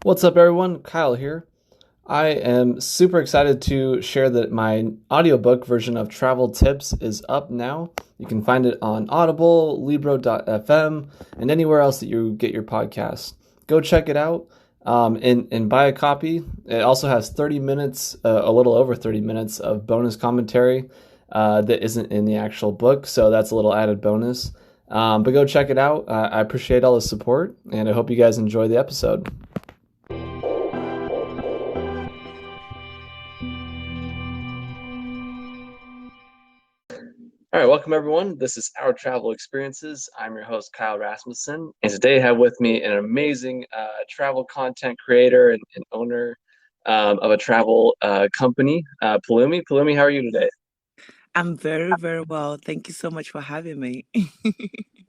What's up, everyone? Kyle here. I am super excited to share that my audiobook version of Travel Tips is up now. You can find it on Audible, Libro.fm, and anywhere else that you get your podcasts. Go check it out and buy a copy. It also has 30 minutes, a little over 30 minutes of bonus commentary that isn't in the actual book, so that's a little added bonus. But go check it out. I appreciate all the support, and I hope you guys enjoy the episode. All right, welcome everyone. This is Our Travel Experiences. I'm your host, Kyle Rasmussen, and today I have with me an amazing travel content creator and owner of a travel company, Pelumi. Pelumi, how are you today? I'm very, very well. Thank you so much for having me.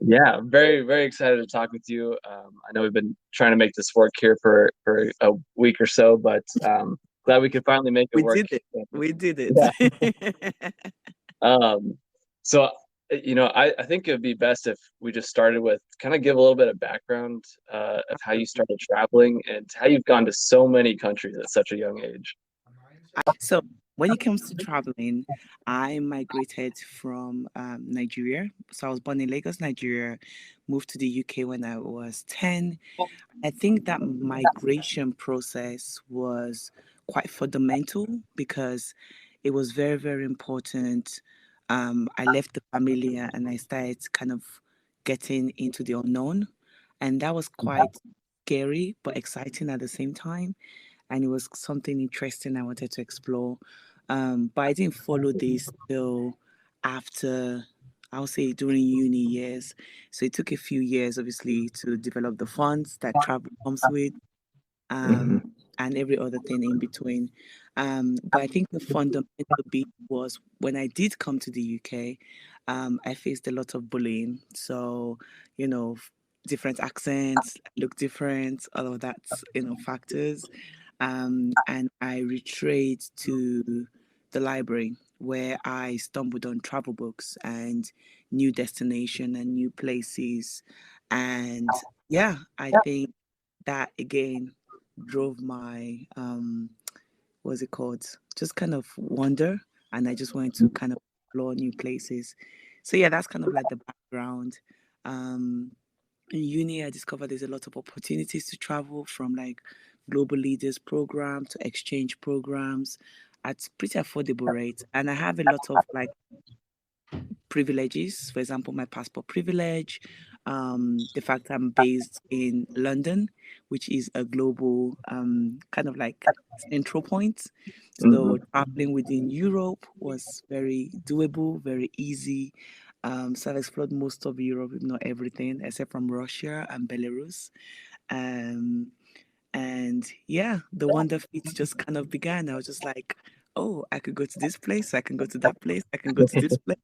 Yeah, I'm very, very excited to talk with you. I know we've been trying to make this work here for a week or so, but glad we could finally make it We work. did it. We did Yeah. it. Um, so, I think it would be best if we just started with kind of give a little bit of background of how you started traveling and how you've gone to so many countries at such a young age. So, when it comes to traveling, I migrated from Nigeria. So, I was born in Lagos, Nigeria, moved to the UK when I was 10. I think that migration process was quite fundamental because it was very, very important. I left the familiar and I started kind of getting into the unknown. And that was quite scary, but exciting at the same time. And it was something interesting I wanted to explore. But I didn't follow this till after, I'll say, during uni years. So it took a few years, obviously, to develop the funds that travel comes with, Hmm. um, and every other thing in between. But I think the fundamental bit was when I did come to the UK, I faced a lot of bullying. So, you know, different accents, look different, all of that, factors. And I retreated to the library where I stumbled on travel books and new destination and new places. And yeah, I think that again drove my what's it called? Just kind of wonder. And I just wanted to kind of explore new places. So yeah, that's kind of like the background. Um in uni, I discovered there's a lot of opportunities to travel from like global leaders program to exchange programs at pretty affordable rates. And I have a lot of like privileges, for example, my passport privilege, the fact I'm based in London, which is a global kind of like central point. So Hmm. traveling within Europe was very doable, very easy. So I've explored most of Europe, if not everything, except from Russia and Belarus. Um, and yeah, the wonder feet just kind of began. I was just like, oh, I could go to this place, I can go to that place, I can go to this place.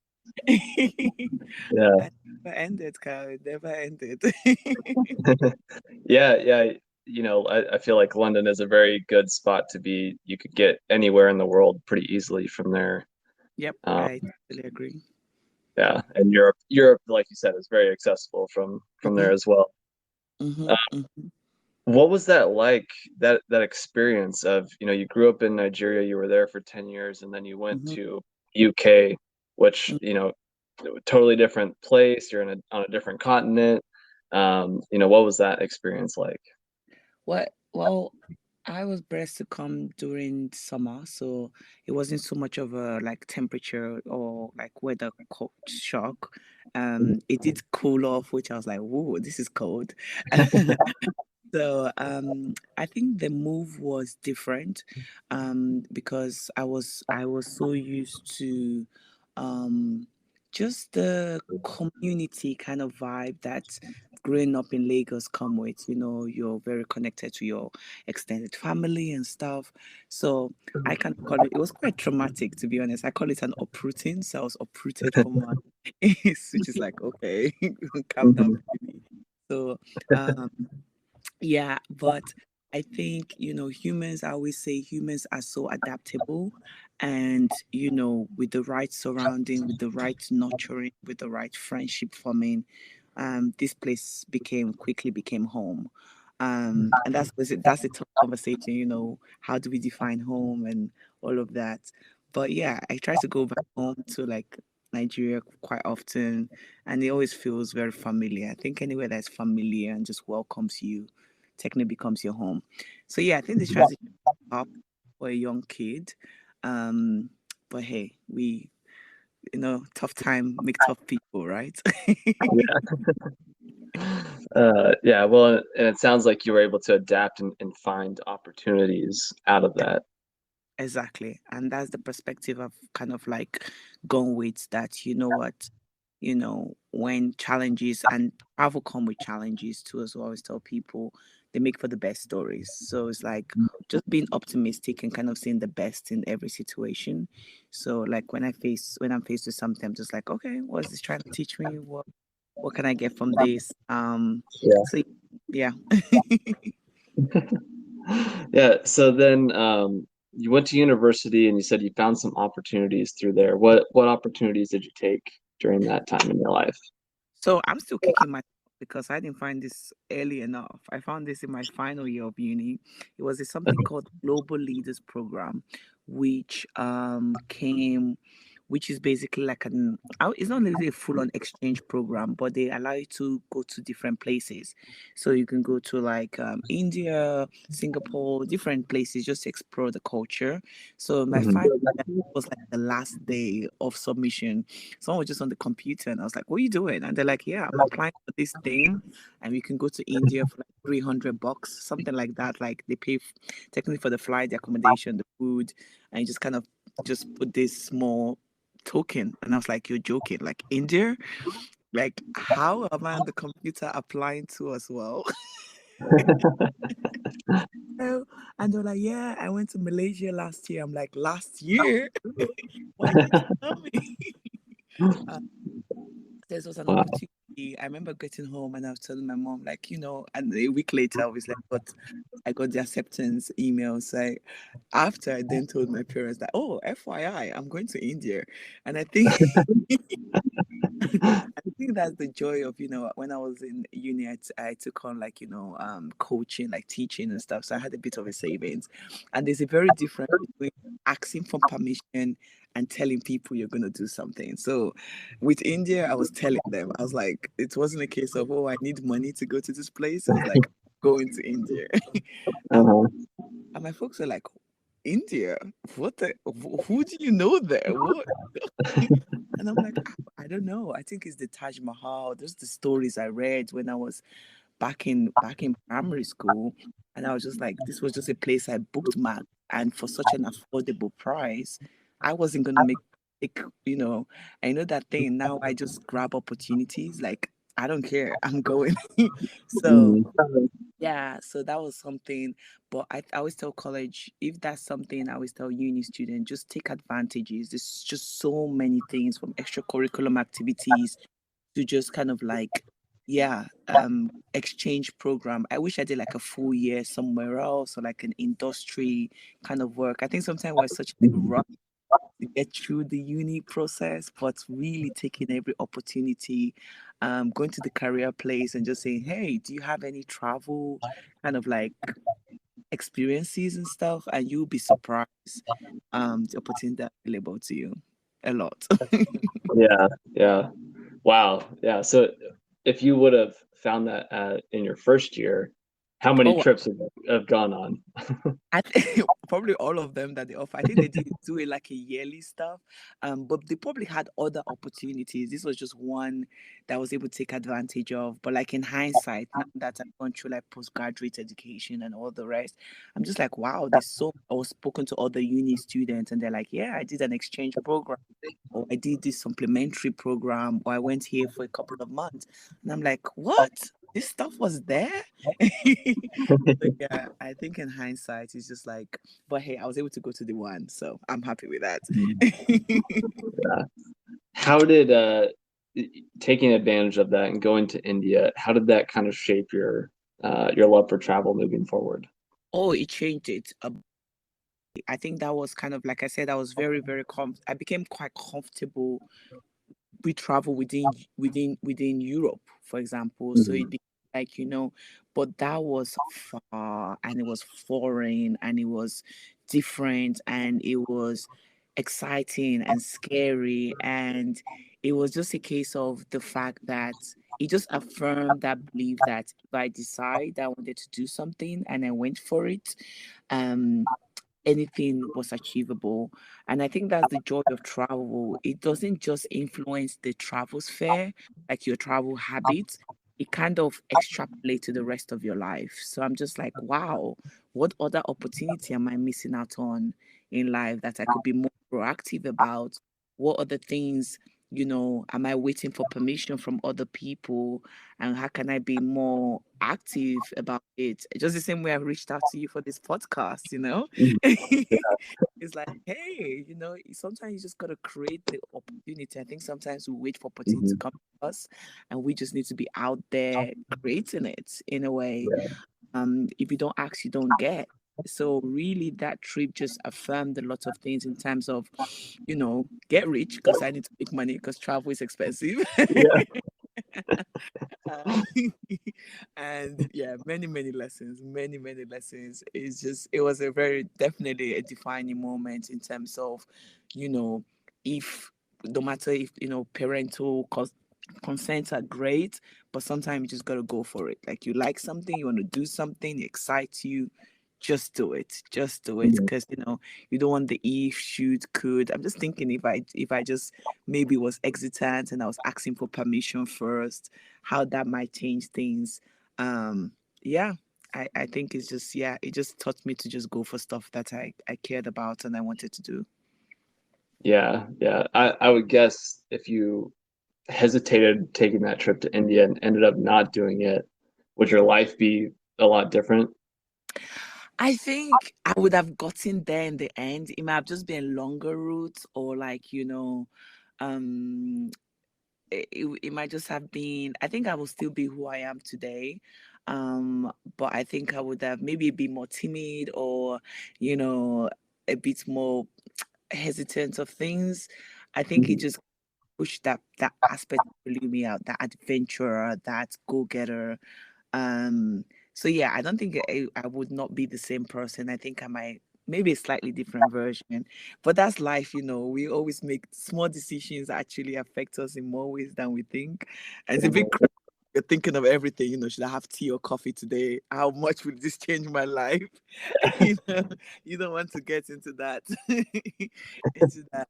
Yeah. I never ended, Kyle. It never ended. Yeah, yeah. I feel like London is a very good spot to be. You could get anywhere in the world pretty easily from there. Yep, Um, I totally agree. yeah, and Europe, like you said, is very accessible from there Mm-hmm, as well. Uh, mm-hmm, mm-hmm, what was that like? That experience of, you grew up in Nigeria, you were there for 10 years, and then you went mm-hmm, to UK, which, mm-hmm. totally different place. You're on a different continent. What was that experience like? Well, I was blessed to come during summer, so it wasn't so much of a like temperature or like weather shock. It did cool off, which I was like, "Whoa, this is cold." So I think the move was different because I was so used to um, just the community kind of vibe that growing up in Lagos come with. You're very connected to your extended family and stuff. So I can call it. It was quite traumatic, to be honest. I call it an uprooting. So I was uprooted from my, which is like okay, calm down, Mhm. baby. So. Um, yeah, but I think, humans, I always say humans are so adaptable. And, with the right surrounding, with the right nurturing, with the right friendship forming, this place quickly became home. And that's a tough conversation, how do we define home and all of that. But yeah, I try to go back home to like Nigeria quite often, and it always feels very familiar. I think anywhere that's familiar and just welcomes you technically becomes your home. So yeah, I think this transition is tough for a young kid. Um, but hey, tough time make tough people, right? Yeah, well, and it sounds like you were able to adapt and find opportunities out of that. Exactly. And that's the perspective I've kind of like gone with, that, you know what, when challenges and travel come with challenges too, as I always tell people, they make for the best stories. So it's like just being optimistic and kind of seeing the best in every situation. So like when I'm faced with something, I'm just like, okay, what's this trying to teach me? What can I get from this? Yeah. So yeah. Yeah. So then you went to university and you said you found some opportunities through there. What opportunities did you take during that time in your life? So I'm still kicking myself because I didn't find this early enough. I found this in my final year of uni. It was something called Global Leaders Program, which which is basically like it's not really a full-on exchange program, but they allow you to go to different places. So you can go to like India, Singapore, different places just to explore the culture. So my Mhm. final year was like the last day of submission. Someone was just on the computer and I was like, what are you doing? And they're like, yeah, I'm applying for this thing and we can go to India for like $300, something like that. Like they pay technically for the flight, the accommodation, the food, and you just kind of just put this small token. And I was like, you're joking. Like India? Like how am I on the computer applying to as well? Oh, and they're like, yeah, I went to Malaysia last year. I'm like, last year? Why didn't you tell me? Uh, there was an Wow. opportunity. I remember getting home and I was telling my mom, like, and a week later, obviously, I got the acceptance email. So after I then told my parents that, oh, FYI, I'm going to India. And I think I think that's the joy of, when I was in uni, I took on like, coaching, like teaching and stuff. So I had a bit of a savings. And there's a very difference between asking for permission and telling people you're going to do something. So with India, I was telling them, I was like, it wasn't a case of, oh, I need money to go to this place. It was like, going to India. and, Uh-huh. and my folks are like, India? Who do you know there? What? And I'm like, I don't know. I think it's the Taj Mahal. There's the stories I read when I was back in primary school, and I was just like, this was just a place I booked map, and for such an affordable price, I wasn't gonna make. I know that thing. Now I just grab opportunities. Like I don't care. I'm going. So Mm. yeah, so that was something. But I always tell college, if that's something, I always tell uni students, just take advantages. There's just so many things from extracurriculum activities to just kind of like, yeah, exchange program. I wish I did like a full year somewhere else or like an industry kind of work. I think sometimes we're such a rush to get through the uni process, but really taking every opportunity, going to the career place and just saying, hey, do you have any travel kind of like experiences and stuff? And you'll be surprised the opportunity that's available to you a lot. Yeah, yeah. Wow. Yeah. So if you would have found that in your first year, how many Oh, trips have gone on? I think probably all of them that they offer. I think they did do it like a yearly stuff, but they probably had other opportunities. This was just one that I was able to take advantage of. But like in hindsight, now that I've gone through like postgraduate education and all the rest, I'm just like, wow, there's so. I was spoken to other uni students, and they're like, yeah, I did an exchange program, or I did this supplementary program, or I went here for a couple of months, and I'm like, what? This stuff was there. So yeah, I think in hindsight, it's just like, but hey, I was able to go to the one, so I'm happy with that. Yeah. How did taking advantage of that and going to India, how did that kind of shape your love for travel moving forward? Oh, it changed it. I think that was kind of like I said, I was very, very I became quite comfortable with travel within Europe, for example. So Mhm. like, but that was far and it was foreign and it was different and it was exciting and scary. And it was just a case of the fact that it just affirmed that belief that if I decide I wanted to do something and I went for it, um, anything was achievable. And I think that's the joy of travel. It doesn't just influence the travel sphere, like your travel habits, it kind of extrapolates to the rest of your life. So I'm just like, wow, what other opportunity am I missing out on in life that I could be more proactive about? What other things, am I waiting for permission from other people? And how can I be more active about it? Just the same way I reached out to you for this podcast. Mhm. It's like, hey, sometimes you just got to create the opportunity. I think sometimes we wait for opportunity to Mhm. come to us and we just need to be out there creating it in a way. Yeah. If you don't ask, you don't get. So really that trip just affirmed a lot of things in terms of, get rich because I need to make money because travel is expensive. Yeah. Uh, and yeah, many, many lessons. It was a very definitely a defining moment in terms of, you know, if no matter if, parental consents are great, but sometimes you just got to go for it. Like you like something, you want to do something, it excites you. Just do it. Just do it. Mhm. Because, you don't want the if, should, could. I'm just thinking if I just maybe was hesitant and I was asking for permission first, how that might change things. Yeah, I think it's just, yeah, it just taught me to just go for stuff that I cared about and I wanted to do. Yeah, yeah. I would guess if you hesitated taking that trip to India and ended up not doing it, would your life be a lot different? I think I would have gotten there in the end. It might have just been a longer route or like, um it might just have been, I think I will still be who I am today. But I think I would have maybe be more timid or, you know, a bit more hesitant of things. I think it Mhm. just pushed that aspect of me out, that adventurer, that go-getter. um, so yeah, I don't think I would not be the same person. I think I might maybe a slightly different version. But that's life. We always make small decisions that actually affect us in more ways than we think. And it's a bit Mhm. you're thinking of everything. Should I have tea or coffee today? How much will this change my life? you know, you don't want to get into that. into that.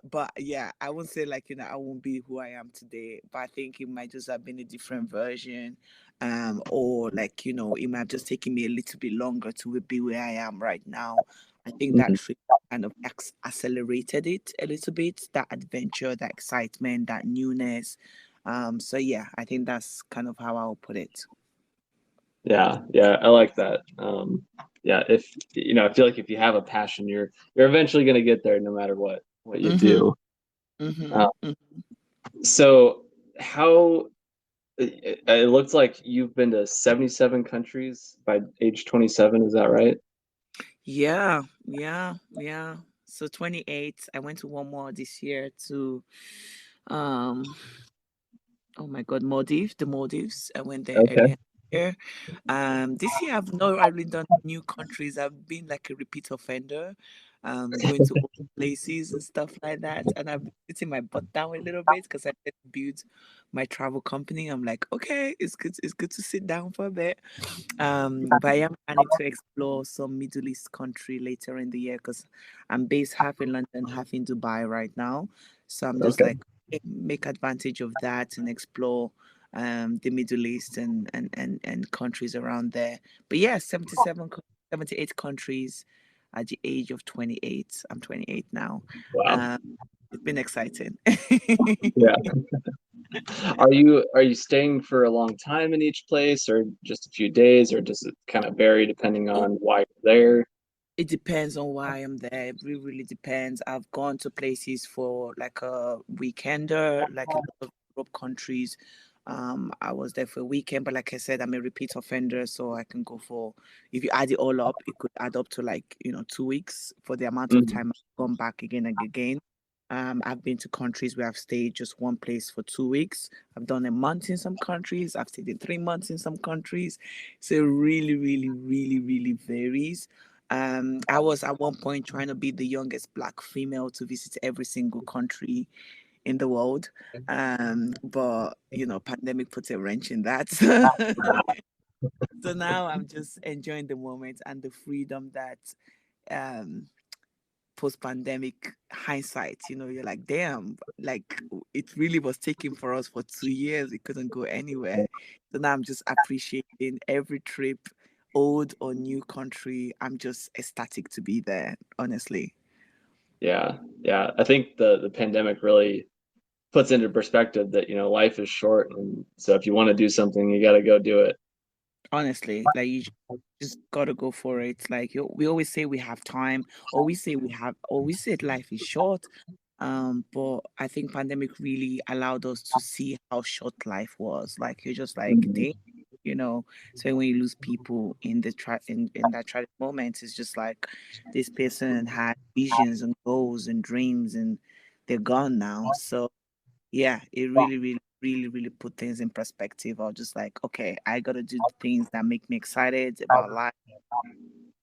But yeah, I won't say like, I won't be who I am today, but I think it might just have been a different version. Or like, it might have just taken me a little bit longer to be where I am right now. I think that Mhm. trip kind of accelerated it a little bit, that adventure, that excitement, that newness. So yeah, I think that's kind of how I'll put it. Yeah, yeah, I like that. Yeah, if I feel like if you have a passion, you're eventually going to get there, no matter what you Mm-hmm. do. Mm-hmm. Uh, so, how it looks like you've been to 77 countries by age 27. Is that right? Yeah, yeah, yeah. So 28, I went to one more this year to um oh my God, Maldives, the Maldives. I went there Okay. earlier here. This year I've not really done new countries. I've been like a repeat offender, going to old places and stuff like that. And I've been sitting my butt down a little bit because I built my travel company. I'm like, okay, it's good to sit down for a bit. But I am planning to explore some Middle East country later in the year because I'm based half in London, half in Dubai right now. So I'm just Okay. like make advantage of that and explore the Middle East and countries around there. But yeah, 78 countries at the age of 28. I'm 28 now. Wow. Um, it's been exciting. Yeah. Are you staying for a long time in each place, or just a few days, or does it kind of vary depending on why you're there? It depends on why I'm there. It really, really depends. I've gone to places for like a weekender, like a lot of Europe countries. I was there for a weekend, but like I said, I'm a repeat offender, so I can go for, if you add it all up, it could add up to like, 2 weeks for the amount of Mhm. time I've gone back again and again. I've been to countries where I've stayed just one place for 2 weeks. I've done a month in some countries. I've stayed in 3 months in some countries. So it really, really, really, really varies. I was at one point trying to be the youngest black female to visit every single country in the world. But pandemic put a wrench in that. So now I'm just enjoying the moment and the freedom that um post pandemic hindsight, you're like, damn, like it really was taken for us for 2 years. We couldn't go anywhere. So now I'm just appreciating every trip, old or new country. I'm just ecstatic to be there, honestly. Yeah, yeah. I think the pandemic really puts into perspective that, life is short, and so if you want to do something, you got to go do it. Honestly, like you just gotta go for it. Like we always say we have time, or we said life is short. But I think pandemic really allowed us to see how short life was. Like you're just like, Mhm. dang, you know. So when you lose people in in that tragic moment, it's just like this person had visions and goals and dreams, and they're gone now. So yeah, it really, really, really, really put things in perspective. I was just like, okay, I gotta do things that make me excited about life,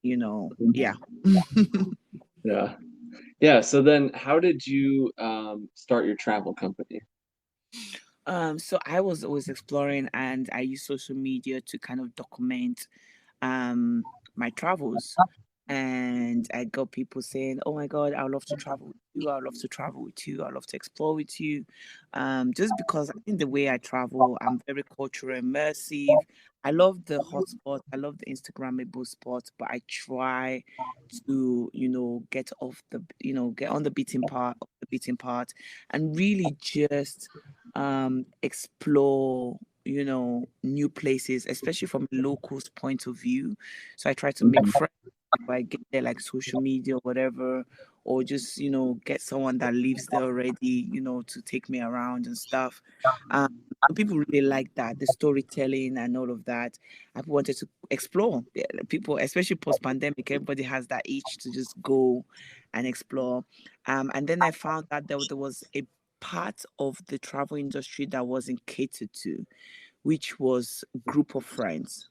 yeah. Yeah. Yeah. So then how did you start your travel company? So I was always exploring and I use social media to kind of document um my travels. And I got people saying, "Oh my God, I would love to travel with you. I would love to travel with you. I would love to explore with you." Just because I think the way I travel, I'm very cultural immersive. I love the hotspot. I love the Instagrammable spots, but I try to, get off get on the beaten part, and really just explore, new places, especially from a local's point of view. So I try to make Mhm. friends before I get there, like social media or whatever, or just, get someone that lives there already, to take me around and stuff. Um, People really like that, the storytelling and all of that. I wanted to explore. Yeah, like people, especially post pandemic, everybody has that itch to just go and explore. And then I found that there was a part of the travel industry that wasn't catered to, which was group of friends.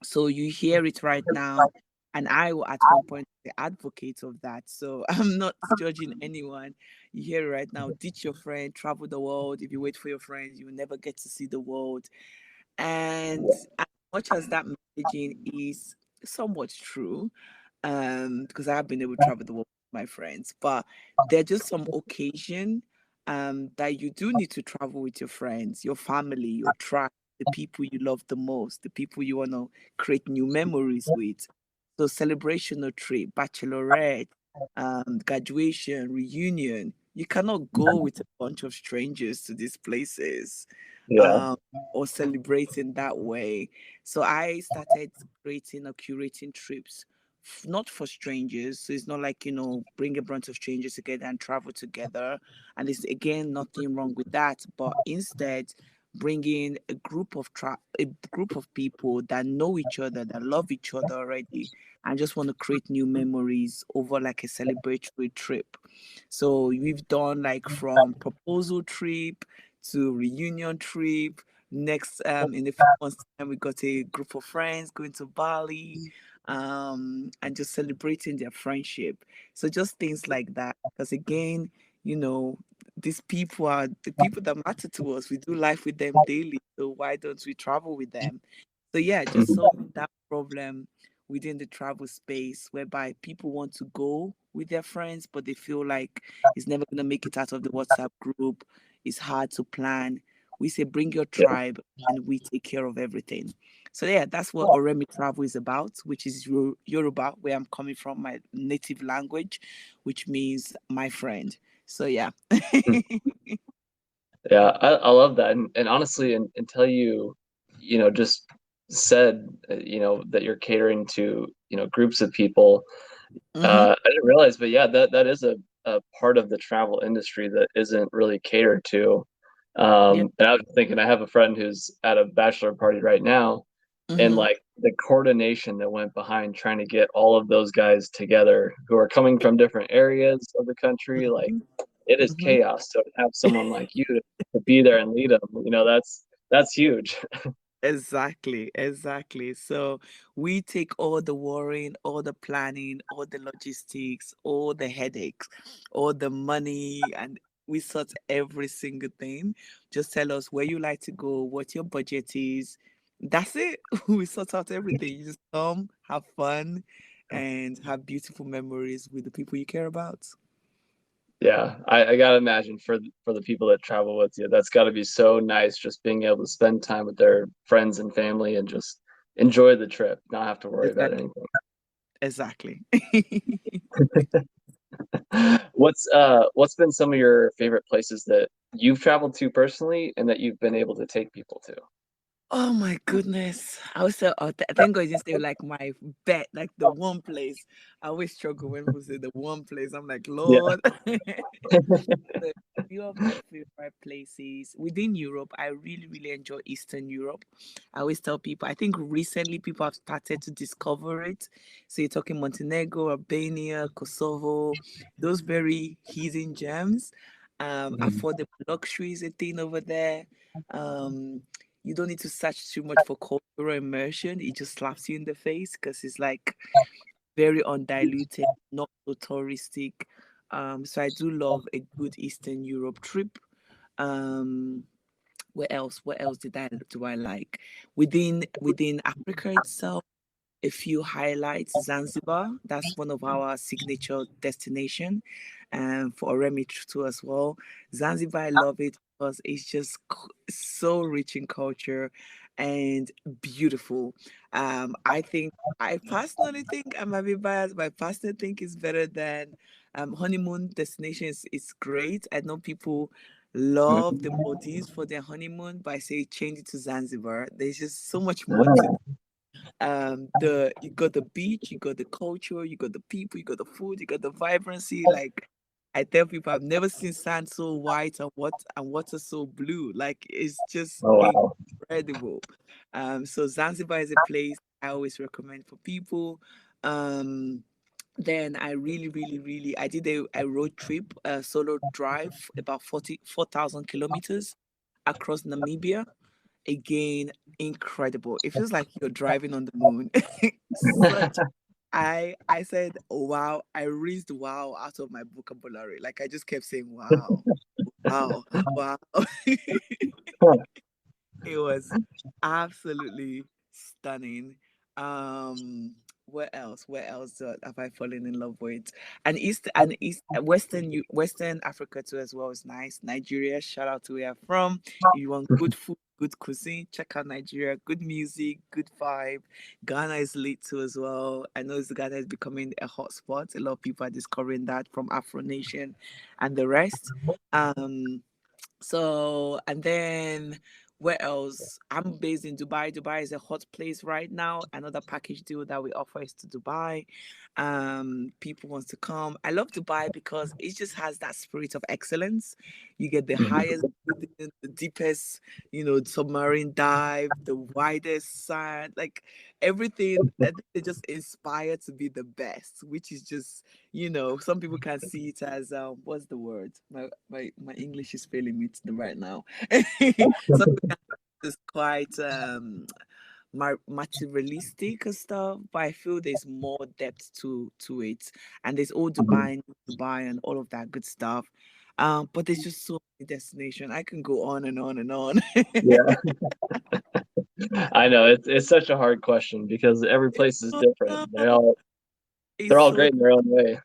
So you hear it right now. And I will at one point be the advocate of that. So I'm not judging anyone. You hear it right now. Ditch your friend, travel the world. If you wait for your friends, you will never get to see the world. And as much as that messaging is somewhat true, because I have been able to travel the world with my friends, but there are just some occasion that you do need to travel with your friends, your family, your tribe, the people you love the most, the people you want to create new memories with. So celebration or trip, bachelorette, graduation, reunion. You cannot go with a bunch of strangers to these places. Yeah. Um, or celebrating that way. So I started creating or curating trips, not for strangers. So it's not like, bring a bunch of strangers together and travel together. And there's again nothing wrong with that. But instead, bringing a group of people that know each other, that love each other already, and just want to create new memories over like a celebratory trip. So we've done like from proposal trip to reunion trip. Next, in a few months' time, we got a group of friends going to Bali, and just celebrating their friendship. So just things like that. Because again, you know, these people are the people that matter to us. We do life with them daily. So why don't we travel with them? So yeah, just Mhm. solving that problem within the travel space whereby people want to go with their friends, but they feel like it's never going to make it out of the WhatsApp group. It's hard to plan. We say, bring your Yeah. tribe and we take care of everything. So, yeah, that's what Oremi Travel is about, which is Yoruba, where I'm coming from, my native language, which means my friend. So, yeah. Yeah, I love that. And honestly, until you just said, that you're catering to, groups of people, Hmm. I didn't realize, but yeah, that is a part of the travel industry that isn't really catered to. Yeah. And I was thinking, I have a friend who's at a bachelor party right now, and Hmm. like the coordination that went behind trying to get all of those guys together who are coming from different areas of the country, like it is Mhm. chaos. So to have someone like you to be there and lead them, that's huge. Exactly, exactly. So we take all the worrying, all the planning, all the logistics, all the headaches, all the money, and we sort every single thing. Just tell us where you like to go, what your budget is. That's it. We sort out everything. You just come, have fun, and have beautiful memories with the people you care about. Yeah, I gotta imagine for the people that travel with you, that's gotta be so nice just being able to spend time with their friends and family and just enjoy the trip, not have to worry about Exactly. anything. Exactly. What's been some of your favorite places that you've traveled to personally and that you've been able to take people to? Oh my goodness. I was so, thank God you didn't say like my bet, like the one place. I always struggle when people say the one place. I'm like, Yeah. Lord. A few of my favorite places within Europe, I really, really enjoy Eastern Europe. I always tell people, I think recently people have started to discover it. So you're talking Montenegro, Albania, Kosovo, those very hidden gems. Mhm. Affordable luxury is a thing over there. Um, you don't need to search too much for cultural immersion. It just slaps you in the face because it's like very undiluted, not so touristic. So I do love a good Eastern Europe trip. Um, where else? What else do I like? Within Africa itself, a few highlights. Zanzibar, that's one of our signature destination, and for Remy too as well. Zanzibar, I love it because it's just so rich in culture and beautiful. I personally think I might be biased, but I personally think it's better than honeymoon destination is great. I know people love the Maldives for their honeymoon, but I say change it to Zanzibar. There's just so much more to the you got the beach, you got the culture, you got the people, you got the food, you got the vibrancy. Like I tell people, I've never seen sand so white and water so blue. Like it's just Oh wow. incredible. So Zanzibar is a place I always recommend for people. um then I really, really, really, I did a road trip, a solo drive, about 44,000 kilometers across Namibia. Again, incredible. It feels like you're driving on the moon. Such I said, oh, wow. I reached wow out of my vocabulary. Like I just kept saying, wow, wow, wow. It was absolutely stunning. Where else? Where else have I fallen in love with? Western Africa too as well is nice. Nigeria, shout out to where I'm from. If you want good food, good cuisine, check out Nigeria. Good music, good vibe. Ghana is lit too as well. I know Ghana is becoming a hot spot. A lot of people are discovering that from Afro Nation and the rest. Um, and then where else? I'm based in Dubai. Dubai is a hot place right now. Another package deal that we offer is to Dubai. People wants to come. I love Dubai because it just has that spirit of excellence. You get the highest building, the deepest, submarine dive, the widest sand, like everything. I think they just inspire to be the best, which is just some people can see it as what's the word? My English is failing me right now. Some people can it's quite materialistic and stuff, but I feel there's more depth to it, and there's all Dubai, and all of that good stuff. But there's just so many destinations. I can go on and on and on. Yeah. I know it's such a hard question because every It's place is so different. tough. They're It's all so great in their own way.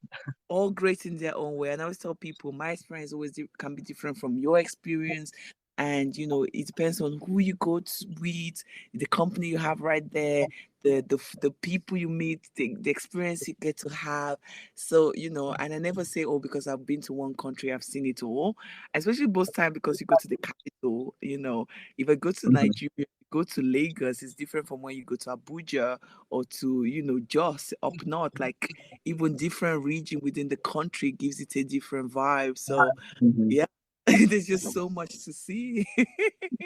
all great in their own way. And I always tell people my experience always can be different from your experience. And it depends on who you go to with, the company you have right there, the people you meet, the experience you get to have. So, and I never say, oh, because I've been to one country, I've seen it all. Especially most time because you go to the capital, if I go to Mhm. Nigeria, go to Lagos, it's different from when you go to Abuja or to, Jos up north. Like even different region within the country gives it a different vibe. So Mhm. yeah, there's just so much to see.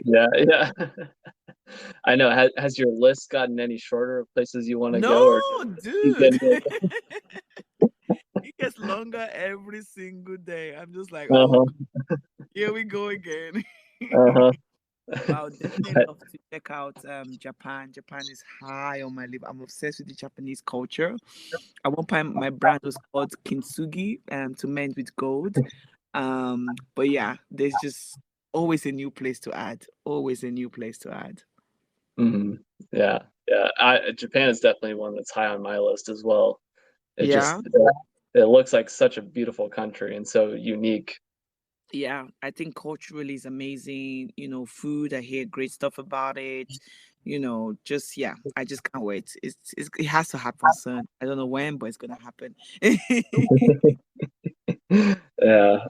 Yeah, yeah. I know. Has your list gotten any shorter of places you want to No, go, or just keep dude. getting good? It gets longer every single day. I'm just like, oh, Uh-huh. God, here we go again. Uh-huh. But I would definitely love to check out Japan. Japan is high on my list. I'm obsessed with the Japanese culture. At one point, my brand was called Kintsugi, to mend with gold. But yeah, there's just always a new place to add. Always a new place to add. Hmm. Yeah, yeah. Japan is definitely one that's high on my list as well. It Yeah. just it looks like such a beautiful country and so unique. Yeah, I think culturally is amazing. Food, I hear great stuff about it. Just yeah, I just can't wait. It has to happen soon. I don't know when, but it's gonna happen. Yeah.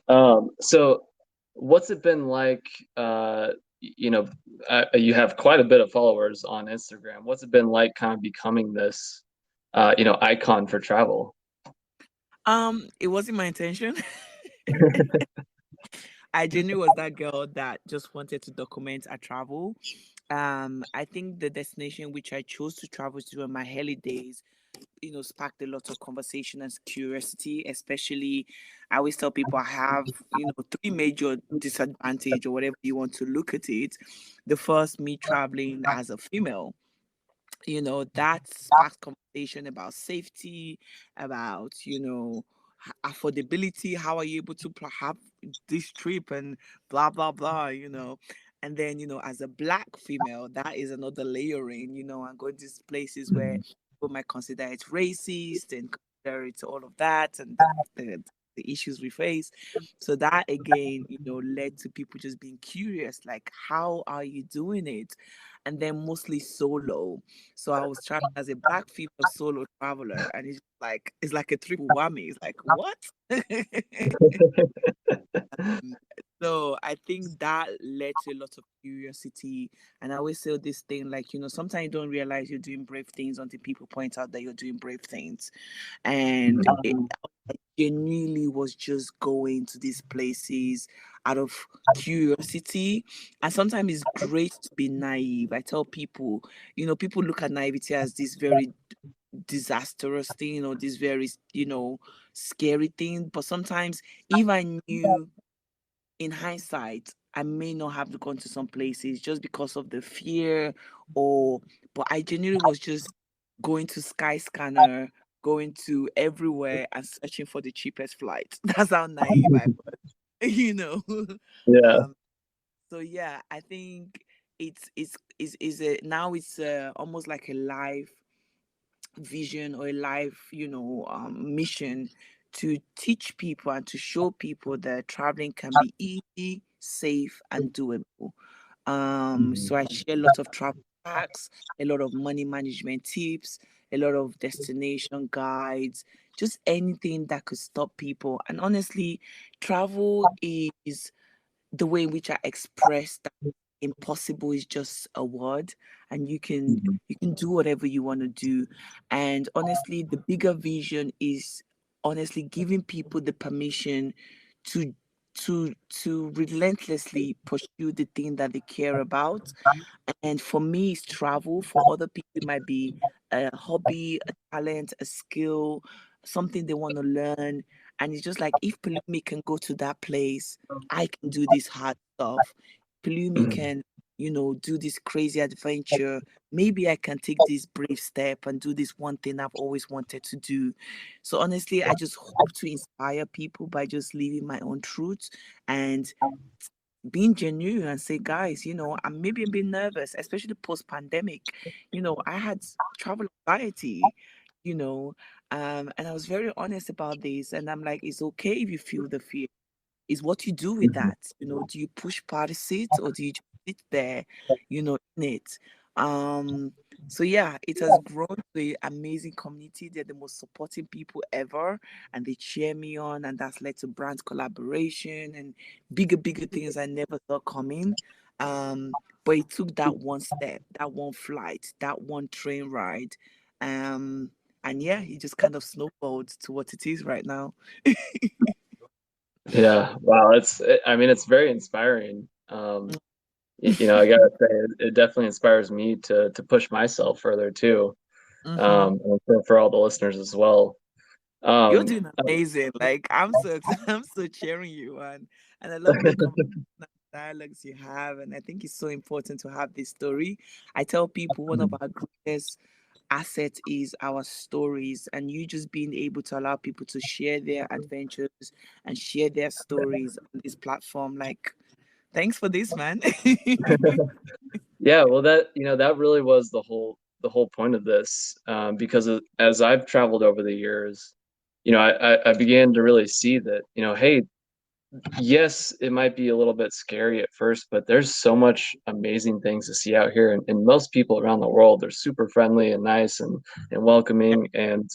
So what's it been like, you know, you have quite a bit of followers on Instagram. What's it been like kind of becoming this icon for travel? It wasn't my intention. I genuinely was that girl that just wanted to document a travel. I think the destination which I chose to travel to in my early days, sparked a lot of conversation and curiosity. Especially, I always tell people I have, three major disadvantage or whatever you want to look at it. The first, me traveling as a female. That sparks conversation about safety, about affordability. How are you able to have this trip and blah blah blah. And then as a black female, that is another layering. I'm going to these places where Mhm. people might consider it racist and consider it all of that, and the issues we face. So that again, led to people just being curious, like, how are you doing it? And then mostly solo. So I was traveling as a black female solo traveler, and it's like a triple whammy. It's like, what? So I think that led to a lot of curiosity. And I always say this thing, like, sometimes you don't realize you're doing brave things until people point out that you're doing brave things. And I genuinely was just going to these places out of curiosity. And sometimes it's great to be naive. I tell people, people look at naivety as this very disastrous thing, or this very, scary thing. But sometimes, if I knew in hindsight, I may not have gone to some places just because of the fear, or, but I genuinely was just going to Skyscanner, going to everywhere and searching for the cheapest flight. That's how naive I was, Yeah. Um, so yeah, I think it's a now it's almost like a life vision or a life, mission to teach people and to show people that traveling can be easy, safe, and doable. Mhm. So I share a lot of travel hacks, a lot of money management tips, a lot of destination guides, just anything that could stop people. And honestly, travel is the way in which I express that impossible is just a word, and Mhm. you can do whatever you want to do. And honestly, the bigger vision is honestly giving people the permission to to relentlessly pursue the thing that they care about. And for me, it's travel. For other people, it might be a hobby, a talent, a skill, something they want to learn. And it's just like, if Pelumi can go to that place, I can do this hard stuff. Pelumi Mhm. can, do this crazy adventure. Maybe I can take this brave step and do this one thing I've always wanted to do. So honestly, I just hope to inspire people by just living my own truth and being genuine and say, guys, I'm maybe a bit nervous, especially post pandemic. I had travel anxiety, you know, and I was very honest about this. And I'm like, it's okay if you feel the fear. It's what you do with Mhm. that. Do you push past it, or do you just sit there, in it? Um, so yeah, it has grown to an amazing community. They're the most supporting people ever, and they cheer me on, and that's led to brand collaboration and bigger things I never saw coming. But it took that one step, that one flight, that one train ride. Um, and yeah, it just kind of snowballed to what it is right now. Yeah. Wow. I mean, it's very inspiring. I gotta say, it definitely inspires me to push myself further too. Hmm. And for all the listeners as well. You're Um, doing amazing. Like I'm so I'm so cheering you and I love the conversation and dialogues you have. And I think it's so important to have this story. I tell people one of our greatest assets is our stories, and you just being able to allow people to share their adventures and share their stories on this platform. Like, thanks for this, man. yeah, well, that that really was the whole point of this, because as I've traveled over the years, I began to really see that, hey, yes, it might be a little bit scary at first, but there's so much amazing things to see out here, and most people around the world are super friendly and nice and welcoming, and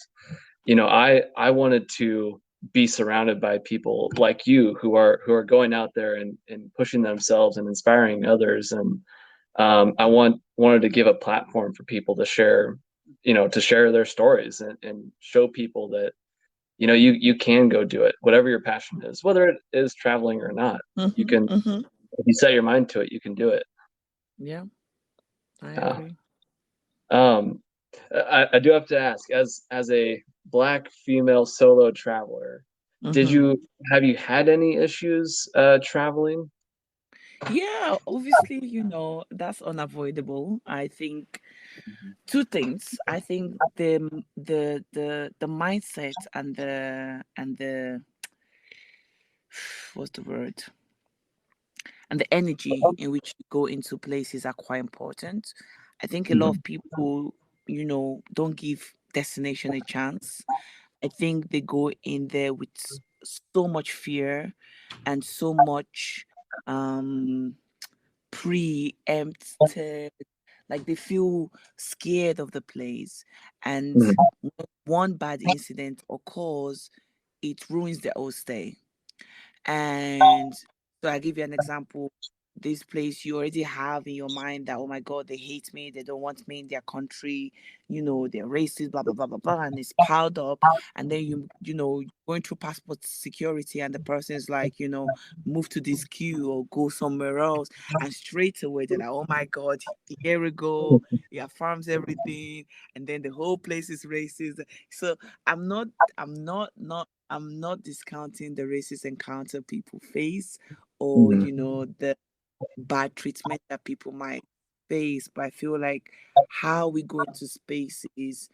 I wanted to be surrounded by people like you who are going out there and pushing themselves and inspiring others, and I wanted to give a platform for people to share, to share their stories and show people that you can go do it, whatever your passion is, whether it is traveling or not. You Hmm. can, Hmm. if you set your mind to it, you can do it. Yeah, I Yeah. agree. Um, I do have to ask, as a Black female solo traveler, did Hmm. you have you had any issues traveling? Yeah, obviously, that's unavoidable. I think two things. I think the mindset and the what's the word? And the energy in which you go into places are quite important. I think a lot Mhm. of people, don't give destination a chance. I think they go in there with so much fear and so much um preempted, like they feel scared of the place, and Mhm. when one bad incident occurs, it ruins their whole stay. And so I give you an example. This place you already have in your mind that, oh my God, they hate me, they don't want me in their country, they're racist, blah blah blah blah blah, and it's piled up. And then going through passport security, and the person is like, move to this queue or go somewhere else, and straight away they're like, oh my God, here we go, he affirms everything, and then the whole place is racist. So I'm not I'm not discounting the racist encounter people face, or Mhm. the bad treatment that people might face, but I feel like how we go into spaces,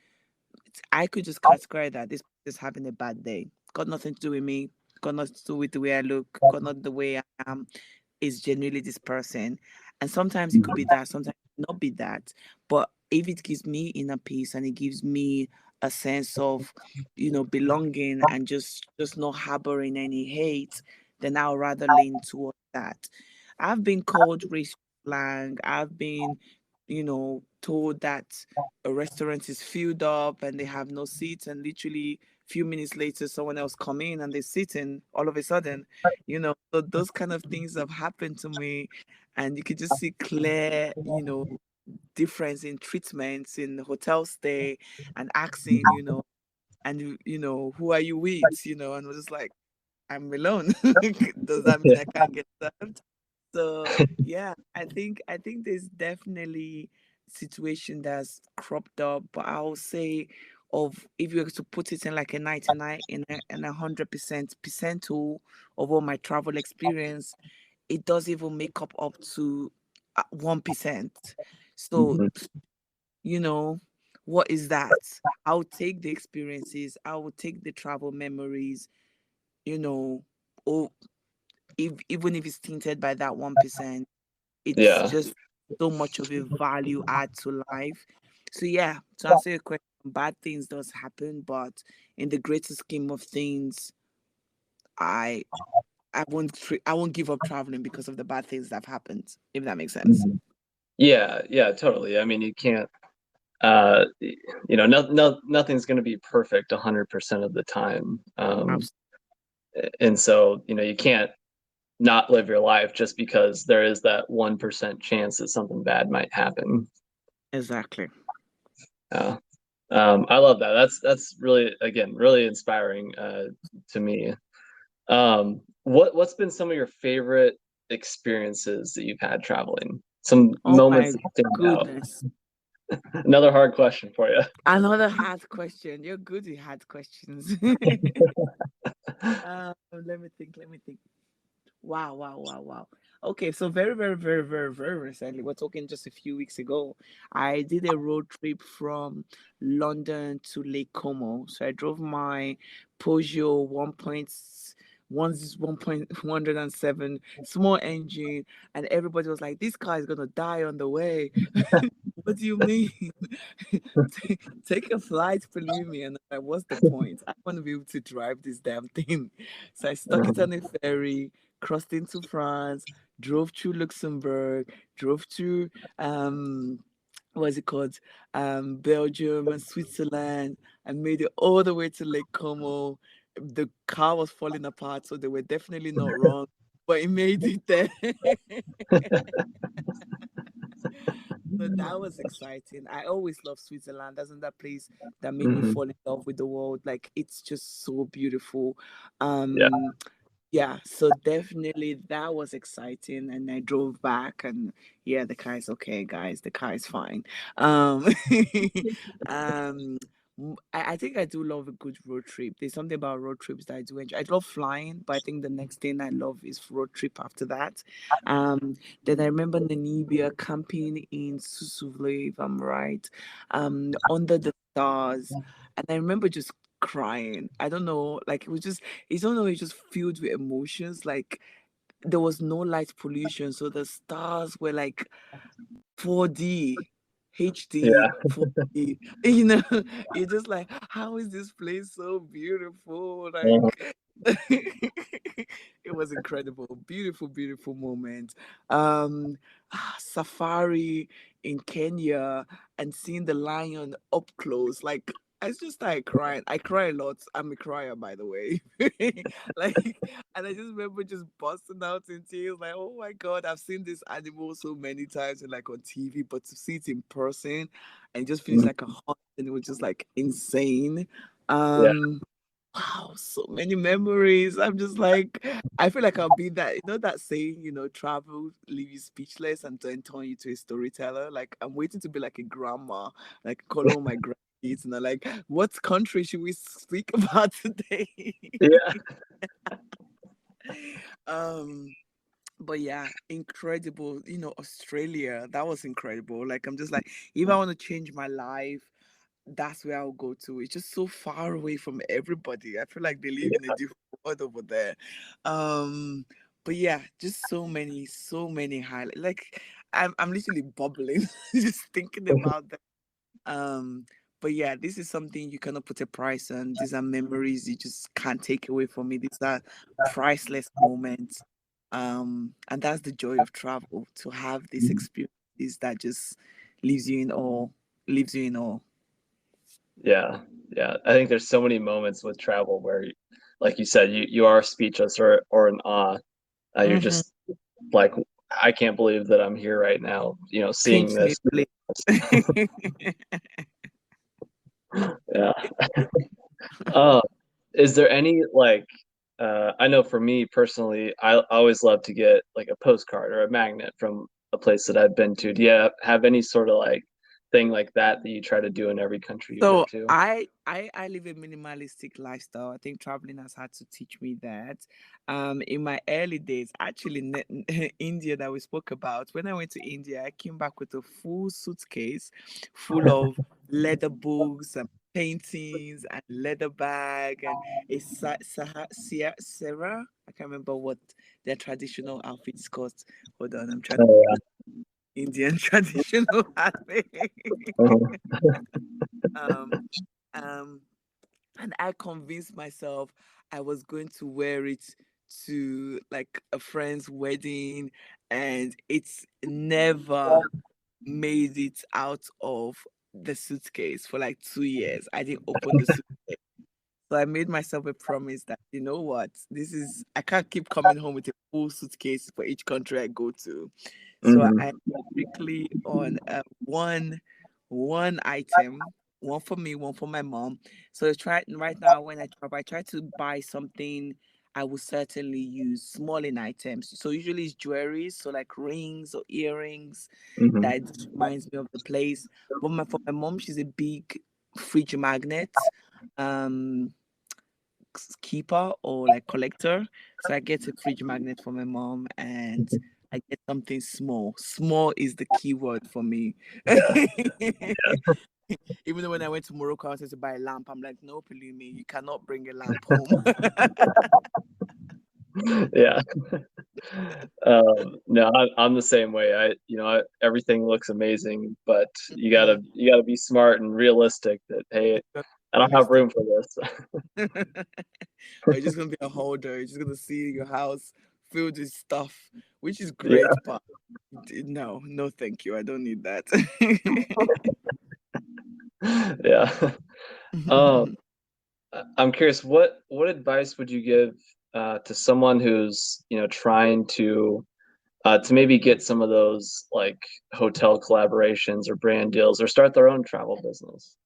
I could just categorize that this is having a bad day. Got nothing to do with me. Got nothing to do with the way I look. Got not the way I am. Is genuinely this person. And sometimes it could be that. Sometimes it not be that. But if it gives me inner peace and it gives me a sense of, belonging and just not harboring any hate, then I'll rather lean towards that. I've been called racial slang. I've been, told that a restaurant is filled up and they have no seats, and literally few minutes later someone else come in and they're sitting all of a sudden, so those kind of things have happened to me. And you could just see clear, difference in treatments in the hotel stay, and asking, and who are you with, and we're just like, I'm alone. Does that mean I can't get served? So yeah, I think there's definitely situation that's cropped up, but I'll say, of if you were to put it in like a 99 in a 100% percentile of all my travel experience, it does even make up to 1%. So Mhm. you know what is that? I'll take the experiences, I will take the travel memories, you know, or if even if it's tainted by that 1%, it's Yeah. just so much of a value add to life. So yeah, to answer your question, bad things does happen, but in the greater scheme of things, I I won't give up traveling because of the bad things that have happened, if that makes sense. Mhm. Yeah, yeah, totally. I mean, you can't, nothing's going to be perfect 100% of the time. Absolutely. And so, you can't not live your life just because there is that 1% chance that something bad might happen. Exactly. Uh, I love that. That's really, again, really inspiring to me. What's been some of your favorite experiences that you've had traveling? Some Oh moments my that stand out. goodness. Another hard question for you. Another hard question. You're good with hard questions. Let me think. Let me think. Wow, wow, wow, wow. Okay, so very, very, very, very, very recently, we're talking just a few weeks ago, I did a road trip from London to Lake Como. So I drove my Peugeot 1.107 small engine, and everybody was like, "This car is gonna die on the way." What do you mean? Take a flight, Pelumi. And I'm like, what's the point? I want to be able to drive this damn thing. So I stuck it on a ferry, crossed into France, drove through Luxembourg, drove through what's it called? Belgium and Switzerland, and made it all the way to Lake Como. The car was falling apart, so they were definitely not wrong. But it made it there. So that was exciting. I always love Switzerland. That's another place that made me Hmm. fall in love with the world. Like it's just so beautiful. Yeah. Um yeah, so definitely that was exciting. And I drove back and yeah, the car is okay, guys. The car is fine. Um um I think I do love a good road trip. There's something about road trips that I do enjoy. I love flying, but I think the next thing I love is road trip after that. Um, then I remember Namibia camping in Susuvle, if I'm right, under the stars. And I remember just crying. I don't know, like it was just, it's don't know, it's just filled with emotions. Like there was no light pollution, so the stars were like 4D, HD, Yeah. 4D. You know, you're just like, how is this place so beautiful? Mhm. Like, it was incredible, beautiful, beautiful moment. Safari in Kenya and seeing the lion up close, like I just started crying. I cry a lot. I'm a crier, by the way. Like, and I just remember just busting out in tears, like, oh my God, I've seen this animal so many times and like on TV, but to see it in person and just feels Mhm. like a hunt, and it was just like insane. Yeah. Um, wow, so many memories. I'm just like, I feel like I'll be that, that saying, travel leave you speechless and then turn you to a storyteller. Like I'm waiting to be like a grandma, like call all my grandkids and I'm like, what country should we speak about today? Yeah. um but yeah, incredible. Australia, that was incredible. Like I'm just like, if I want to change my life, that's where I'll go to. It's just so far away from everybody. I feel like they live in a different world over there. um but yeah, just so many highlights. Like I'm literally bubbling just thinking about that. But yeah, this is something you cannot put a price on. These are memories you just can't take away from me. These are priceless moments. And that's the joy of travel, to have these experiences that just leaves you in awe, leaves you in awe. Yeah. Yeah. I think there's so many moments with travel where, like you said, you are speechless or in awe. You're Hmm. just like, I can't believe that I'm here right now, seeing Pinch me, this. please. Yeah. Uh, is there any like I know for me personally, I always love to get like a postcard or a magnet from a place that I've been to. Do you have any sort of like thing like that you try to do in every country you go So to? I live a minimalistic lifestyle. I think traveling has had to teach me that. In my early days, actually, India that we spoke about. When I went to India, I came back with a full suitcase full of leather books and paintings and leather bag and a Sarah. I can't remember what their traditional outfits cost. Hold on, I'm trying to Oh, Indian traditional outfit. yeah. um um and I convinced myself I was going to wear it to like a friend's wedding, and it's never made it out of the suitcase for like 2 years. I didn't open the suitcase. So I made myself a promise that, you know what, I can't keep coming home with a full suitcase for each country I go to. So Hmm. I strictly on one item, one for me, one for my mom. So try right now when I travel, I try to buy something I will certainly use small in items. So usually it's jewelry, so like rings or earrings Hmm. that just reminds me of the place. But for my mom, she's a big fridge magnet um keeper or like collector. So I get a fridge magnet for my mom and I get something small. Small is the key word for me. Even though when I went to Morocco, I wanted to buy a lamp. I'm like, no, Pelumi, you cannot bring a lamp home. Yeah. No, I'm the same way. Everything looks amazing, but Mhm. you gotta be smart and realistic that, hey, It's just I don't have realistic. room for this. Or you're just gonna be a holder. You're just gonna see your house filled with stuff, which is Yeah. great, but no, no, thank you. I don't need that. Yeah. Um, I'm curious, what advice would you give to someone who's, trying to maybe get some of those like hotel collaborations or brand deals or start their own travel business?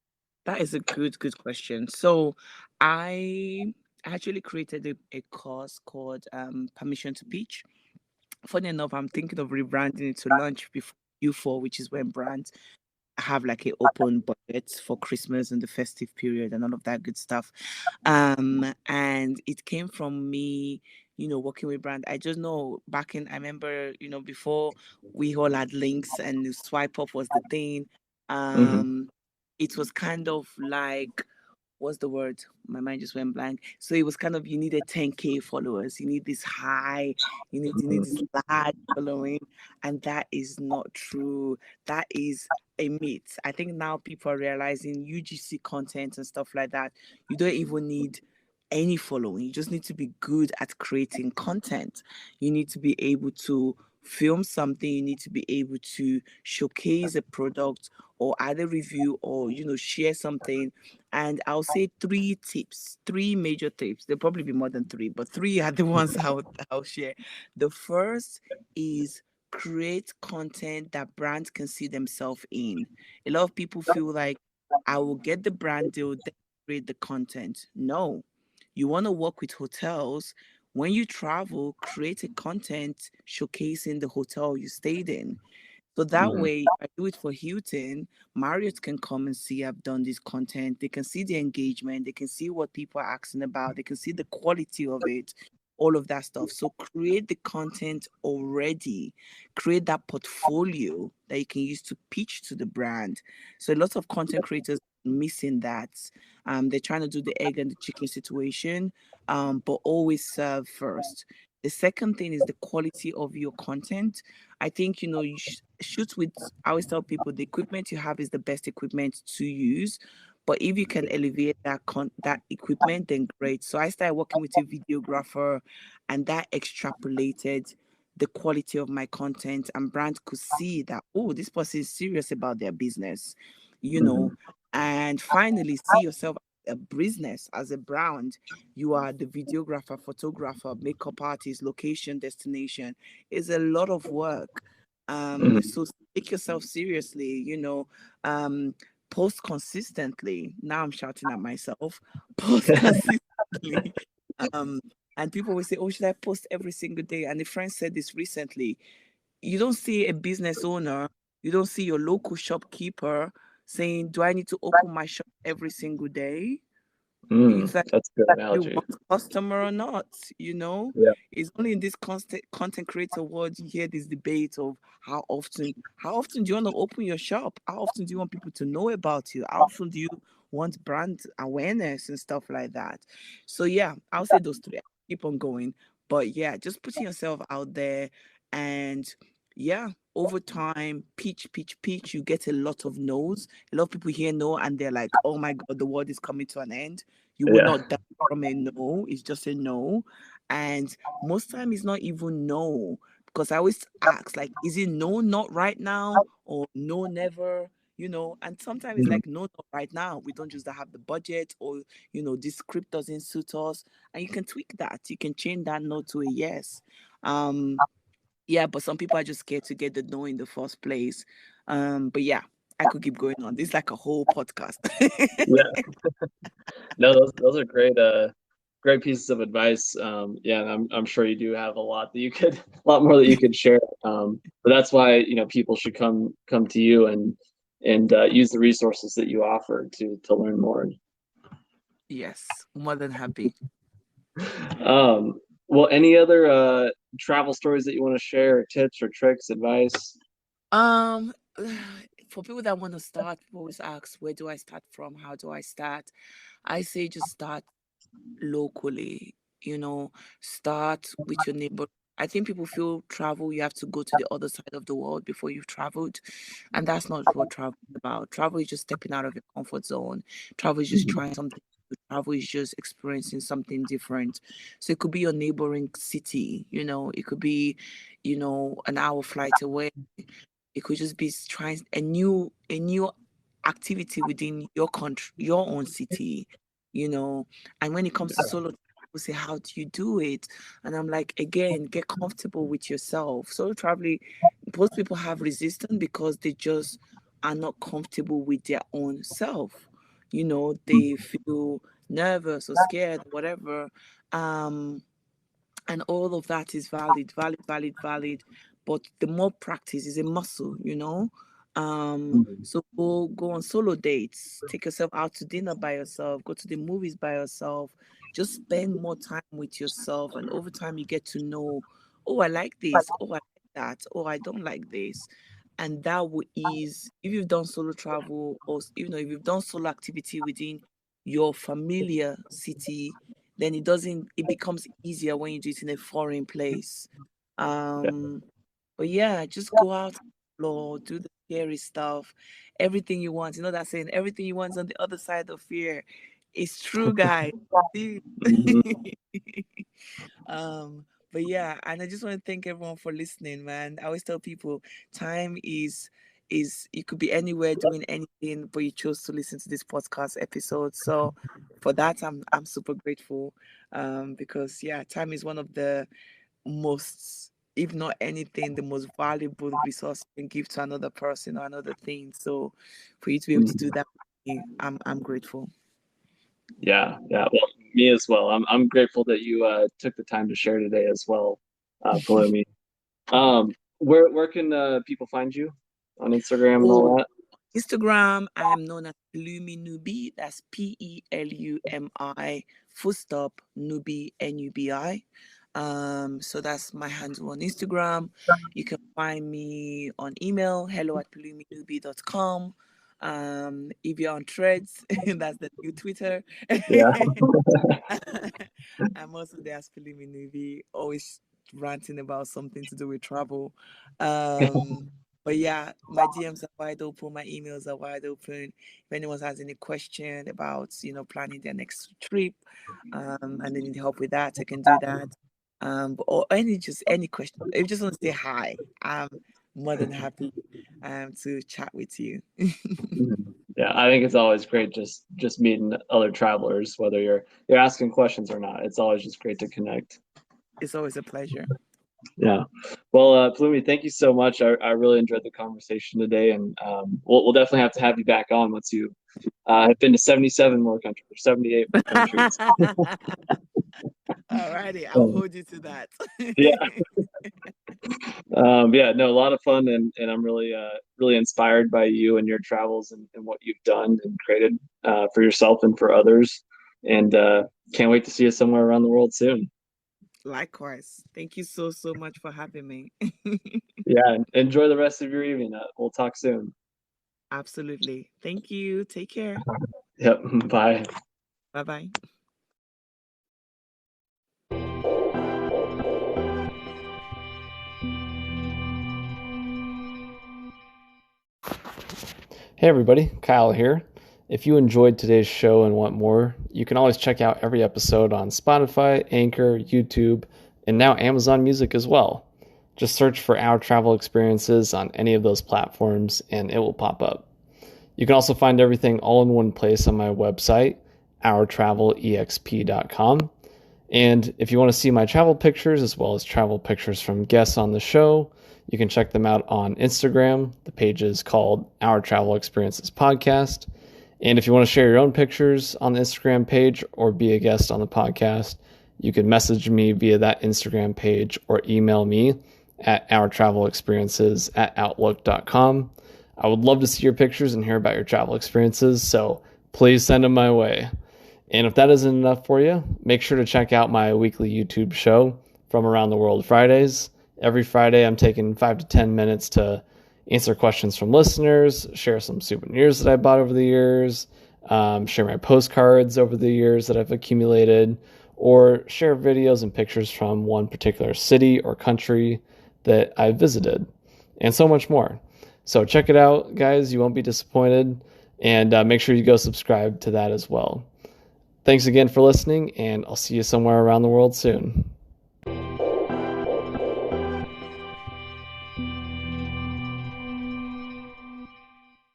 That is a good question. So I actually created a course called Permission to Pitch. Funny enough, I'm thinking of rebranding it to launch before Q4, which is when brands have like a open budget for Christmas and the festive period and all of that good stuff. And it came from me, working with brand. I just know I remember, before we all had links and the swipe up was the thing. Hmm. Um, it was kind of like, what's the word? My mind just went blank. So it was kind of, you needed 10K followers, you need this high, you need this large following, and that is not true. That is a myth. I think now people are realizing UGC content and stuff like that. You don't even need any following. You just need to be good at creating content. You need to be able to film something. You need to be able to showcase a product or add a review or share something. And I'll say three tips, three major tips. There'll probably be more than three, but three are the ones I'll share. The first is create content that brands can see themselves in. A lot of people feel like I will get the brand deal, then create the content. No, you want to work with hotels. When you travel, create a content showcasing the hotel you stayed in. So that Hmm. way, if I do it for Hilton, Marriott can come and see I've done this content. They can see the engagement. They can see what people are asking about. They can see the quality of it, all of that stuff. So create the content already. Create that portfolio that you can use to pitch to the brand. So lots of content creators missing that. They're trying to do the egg and the chicken situation, but always serve first. The second thing is the quality of your content. I think you shoot with. I always tell people the equipment you have is the best equipment to use, but if you can elevate that equipment, then great. So I started working with a videographer, and that extrapolated the quality of my content, and brands could see that, oh, this person is serious about their business, you know. Hmm. And finally, see yourself as a business, as a brand. You are the videographer, photographer, makeup artist, location, destination. It's a lot of work. Hmm. So take yourself seriously, post consistently. Now I'm shouting at myself. Post consistently. Um, and people will say, oh, should I post every single day? And a friend said this recently. You don't see a business owner, you don't see your local shopkeeper saying, do I need to open my shop every single day? It's like, That's a good you analogy. want customer or not. Yeah. It's only in this constant content creator world you hear this debate of how often do you want to open your shop? How often do you want people to know about you? How often do you want brand awareness and stuff like that? So yeah, I'll say those three. I'll keep on going. But yeah, just putting yourself out there, and yeah, over time, pitch, you get a lot of no's. A lot of people hear no and they're like, oh my god, the world is coming to an end. You will Yeah. not die from a no. It's just a no. And most time it's not even no. Because I always ask, like, is it no, not right now? Or no, never? And sometimes it's Mhm. like, no, not right now. We don't just have the budget, or, this script doesn't suit us. And you can tweak that. You can change that no to a yes. Um, yeah, but some people are just scared to get the no in the first place. But yeah, I could keep going on. This is like a whole podcast. Yeah. No, those are great. great pieces of advice. Yeah, and I'm sure you do have a lot that you could, a lot more that you could share. But that's why people should come to you and use the resources that you offer to learn more. Yes, more than happy. Well, any other travel stories that you want to share, tips or tricks, advice? Um, for people that want to start, people always ask, where do I start from? How do I start? I say just start locally, you know, start with your neighbor. I think people feel travel, you have to go to the other side of the world before you've traveled. And that's not what travel is about. Travel is just stepping out of your comfort zone. Travel is just trying something new. Travel is just experiencing something different. So it could be your neighboring city, it could be, an hour flight away. It could just be trying a new activity within your country, your own city, you know. And when it comes to solo, people say, "How do you do it?" And I'm like, again, get comfortable with yourself. Solo traveling, most people have resistance because they just are not comfortable with their own self. They feel nervous or scared, whatever. Um, and all of that is valid, valid, valid, valid. But the more practice is a muscle. So go on solo dates, take yourself out to dinner by yourself, go to the movies by yourself, just spend more time with yourself, and over time you get to know, oh, I like this, oh, I like that, oh, I don't like this. And that will ease if you've done solo travel, or if you've done solo activity within your familiar city, then it becomes easier when you do it in a foreign place. Yeah. um but yeah, just go out, explore, do the scary stuff, everything you want. That saying, everything you want is on the other side of fear. It's true, guys. See? Mhm. um but yeah, and I just want to thank everyone for listening, man. I always tell people, time is you could be anywhere doing anything, but you chose to listen to this podcast episode. So for that, I'm super grateful. Because yeah, time is one of the most, if not anything, the most valuable resource you can give to another person or another thing. So for you to be able to do that with me, I'm grateful. Yeah, yeah. Well, me as well. I'm grateful that you took the time to share today as well, Pelumi. Where can people find you on Instagram and Oh, all that? Instagram, I am known as Pelumi Nubi. That's Pelumi, full stop, Nubi, Nubi. So that's my handle on Instagram. You can find me on email, hello@peluminubi.com. If you're on Threads, that's the new Twitter. Yeah. I'm also there as Pelumi Nubi, always ranting about something to do with travel. Um, but yeah, my DMs are wide open, my emails are wide open. If anyone has any question about, planning their next trip, and they need help with that, I can do that. Or any question. If you just want to say hi, I'm more than happy to chat with you. Yeah, I think it's always great just meeting other travelers, whether you're asking questions or not. It's always just great to connect. It's always a pleasure. Yeah. Well, Plumi, thank you so much. I really enjoyed the conversation today, and we'll definitely have to have you back on once you have been to 77 more countries, or 78 more countries. Alrighty, I'll Um, hold you to that. yeah. Yeah, no, a lot of fun, and I'm really inspired by you and your travels and what you've done and created for yourself and for others. And can't wait to see you somewhere around the world soon. Likewise. Thank you so, so much for having me. Yeah, enjoy the rest of your evening. We'll talk soon. Absolutely. Thank you. Take care. Yep. Bye. Bye bye. Hey everybody, Kyle here. If you enjoyed today's show and want more, you can always check out every episode on Spotify, Anchor, YouTube, and now Amazon Music as well. Just search for Our Travel Experiences on any of those platforms and it will pop up. You can also find everything all in one place on my website, ourtravelexp.com. And if you want to see my travel pictures as well as travel pictures from guests on the show, you can check them out on Instagram. The page is called Our Travel Experiences Podcast. And if you want to share your own pictures on the Instagram page or be a guest on the podcast, you can message me via that Instagram page or email me at ourtravelexperiences@outlook.com. I would love to see your pictures and hear about your travel experiences, so please send them my way. And if that isn't enough for you, make sure to check out my weekly YouTube show, From Around the World Fridays. Every Friday, I'm taking 5 to 10 minutes to answer questions from listeners, share some souvenirs that I bought over the years, share my postcards over the years that I've accumulated, or share videos and pictures from one particular city or country that I visited, and so much more. So check it out, guys. You won't be disappointed. And make sure you go subscribe to that as well. Thanks again for listening, and I'll see you somewhere around the world soon.